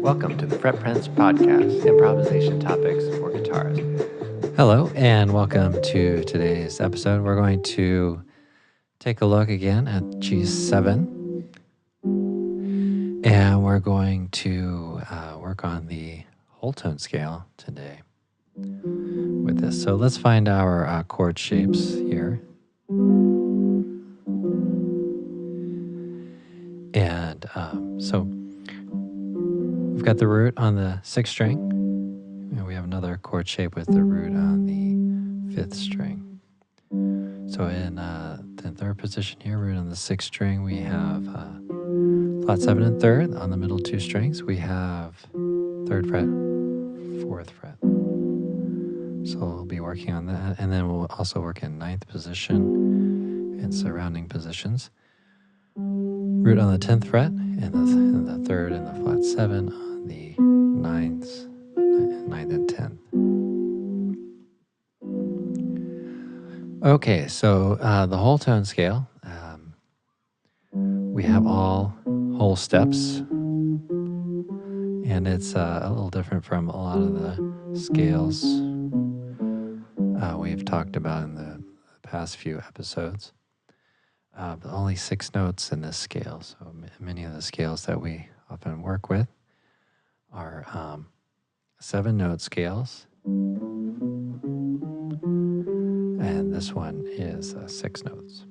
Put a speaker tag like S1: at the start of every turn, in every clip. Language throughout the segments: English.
S1: Welcome to the Fret Prince Podcast, improvisation topics for guitars.
S2: Hello, and welcome to today's episode. We're going to take a look again at G7, and we're going to work on the whole tone scale today with this. So let's find our chord shapes here. And so we've got the root on the 6th string, and we have another chord shape with the root on the 5th string. So in the 3rd position here, root on the 6th string, we have flat 7 and 3rd. On the middle 2 strings, we have 3rd fret, 4th fret. So we'll be working on that. And then we'll also work in 9th position and surrounding positions. Root on the 10th fret, and the 3rd and the flat 7 on the 9th and 10th. Okay, so the whole tone scale, we have all whole steps, and it's a little different from a lot of the scales we've talked about in the past few episodes. But only 6 notes in this scale, so many of the scales that we often work with are 7-note scales, and this one is 6 notes.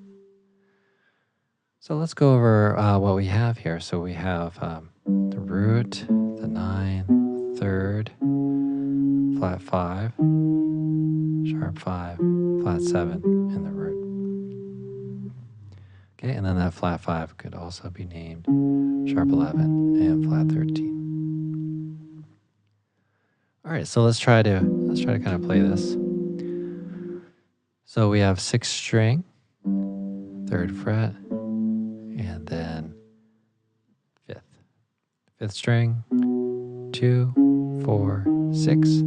S2: So let's go over what we have here. So we have the root, the 9, 3rd, flat 5, sharp 5, flat 7, and the root. Okay, and then that flat 5 could also be named sharp 11 and flat 13. All right, so let's try to kind of play this. So we have 6th string, 3rd fret, and then 5th. 5th string, 2, 4, 6,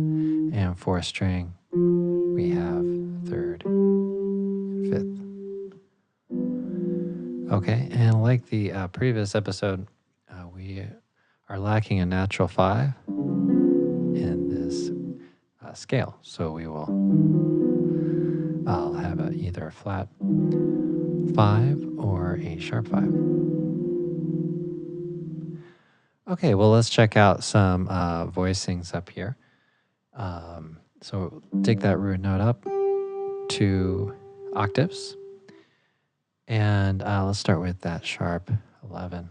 S2: and 4th string, we have 3rd and 5th. Okay, and like the previous episode, we are lacking a natural 5 in this scale. So I'll have either a flat 5 or a sharp 5. Okay, well, let's check out some voicings up here. So take that root note up 2 octaves. And let's start with that sharp 11.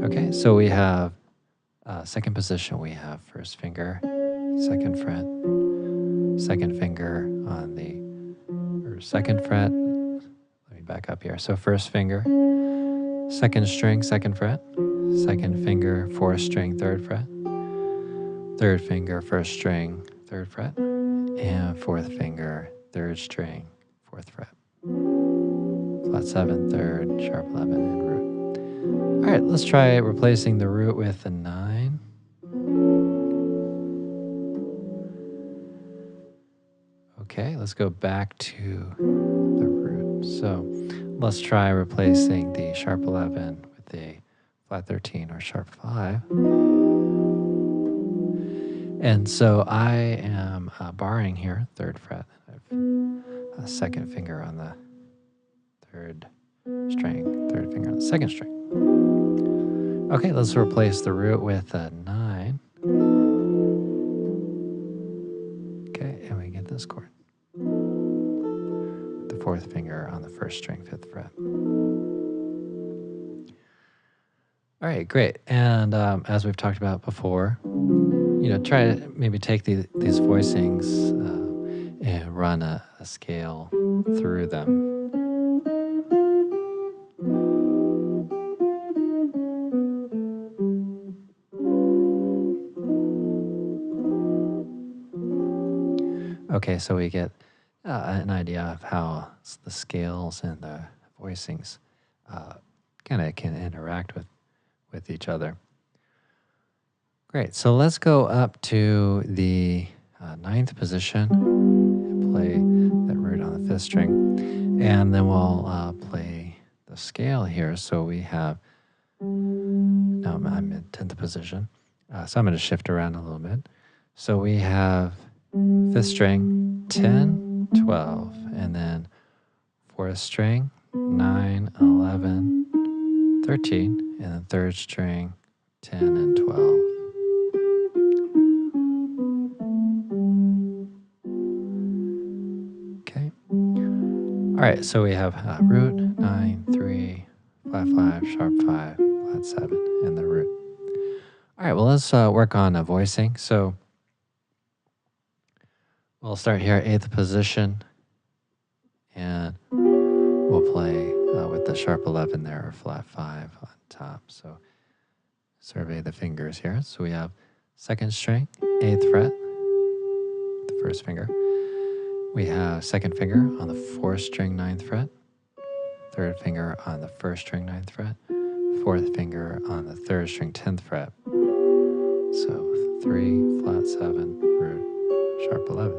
S2: Okay, so we have 2nd position, we have 1st finger, 2nd fret, 2nd finger on the 2nd fret. Let me back up here. So 1st finger, 2nd string, 2nd fret, 2nd finger, 4th string, 3rd fret, 3rd finger, 1st string, 3rd fret, and 4th finger, 3rd string, 4th fret. Flat 7, 3rd, sharp 11, and root. All right, let's try replacing the root with a 9. Okay, let's go back to the root. So let's try replacing the sharp 11 with a flat 13 or sharp 5. And so I am barring here, 3rd fret. I have a 2nd finger on the 3rd string, 3rd finger on the 2nd string. Okay, let's replace the root with a 9. Okay, and we get this chord. The 4th finger on the 1st string, 5th fret. All right, great. And as we've talked about before, try to maybe take these voicings and run a scale through them. Okay, so we get an idea of how the scales and the voicings kind of can interact with each other. Great, so let's go up to the 9th position and play that root on the 5th string, and then we'll play the scale here. So we have, now I'm in 10th position. So I'm going to shift around a little bit. So we have 5th string, 10, 12, and then 4th string, 9, 11, 13, and then 3rd string, 10 and 12. Okay. All right, so we have root, 9, 3, flat 5, sharp 5, flat 7, and the root. All right, well, let's work on a voicing. So we'll start here, 8th position, and we'll play with the sharp 11 there, or flat 5 on top. So survey the fingers here. So we have 2nd string, 8th fret, the 1st finger. We have 2nd finger on the 4th string, 9th fret, 3rd finger on the 1st string, 9th fret, 4th finger on the 3rd string, 10th fret. So 3, flat 7, root, sharp 11.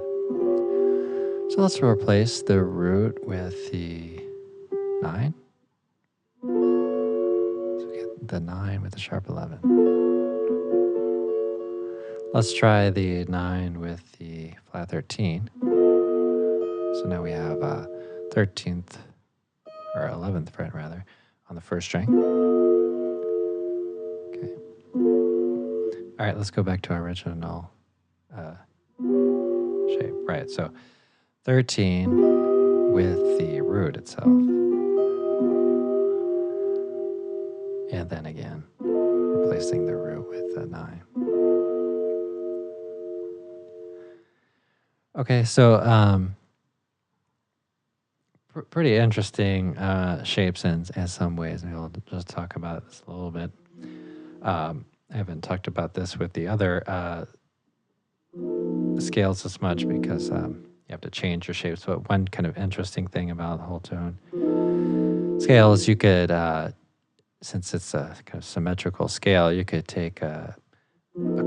S2: So let's replace the root with the 9. So we get the 9 with the sharp 11. Let's try the 9 with the flat 13. So now we have 13th, or 11th fret rather, on the 1st string. Okay. All right, let's go back to our original shape. Right, so 13 with the root itself. And then again, replacing the root with the 9. Okay, so pretty interesting shapes in some ways. Maybe we'll just talk about this a little bit. I haven't talked about this with the other scales as much because you have to change your shapes. But one kind of interesting thing about the whole tone scale is you could, since it's a kind of symmetrical scale, you could take a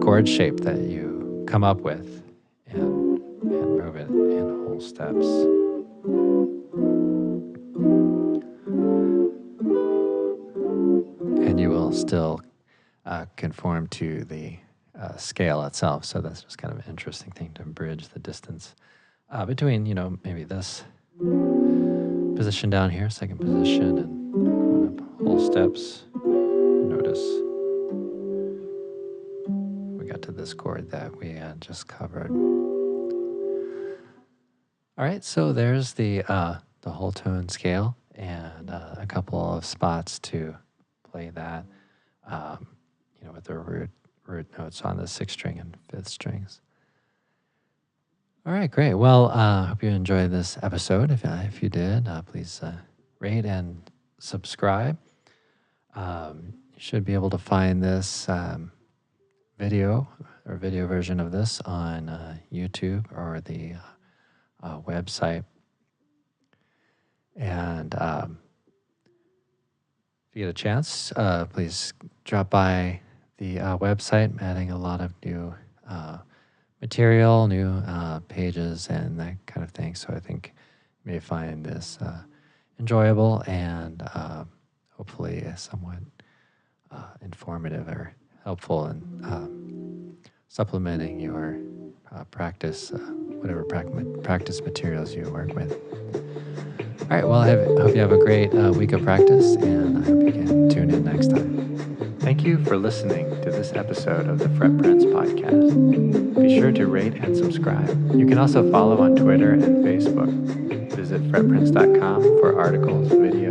S2: chord shape that you come up with and move it in whole steps. And you will still conform to the scale itself. So that's just kind of an interesting thing to bridge the distance between, maybe this position down here, 2nd position, and going up whole steps. Notice we got to this chord that we had just covered. All right, so there's the whole tone scale and a couple of spots to play that, with the root notes on the 6th string and 5th strings. All right, great. Well, I hope you enjoyed this episode. If you did, please rate and subscribe. You should be able to find this video version of this on YouTube or the website. And if you get a chance, please drop by the website. I'm adding a lot of new material, new pages, and that kind of thing. So I think you may find this enjoyable and hopefully somewhat informative or helpful in supplementing your practice, whatever practice materials you work with. All right, well, I hope you have a great week of practice, and I hope you can tune in next time.
S1: Thank you for listening to this episode of the Fret Prince podcast. Be sure to rate and subscribe. You can also follow on Twitter and Facebook. Visit fretprince.com for articles, videos,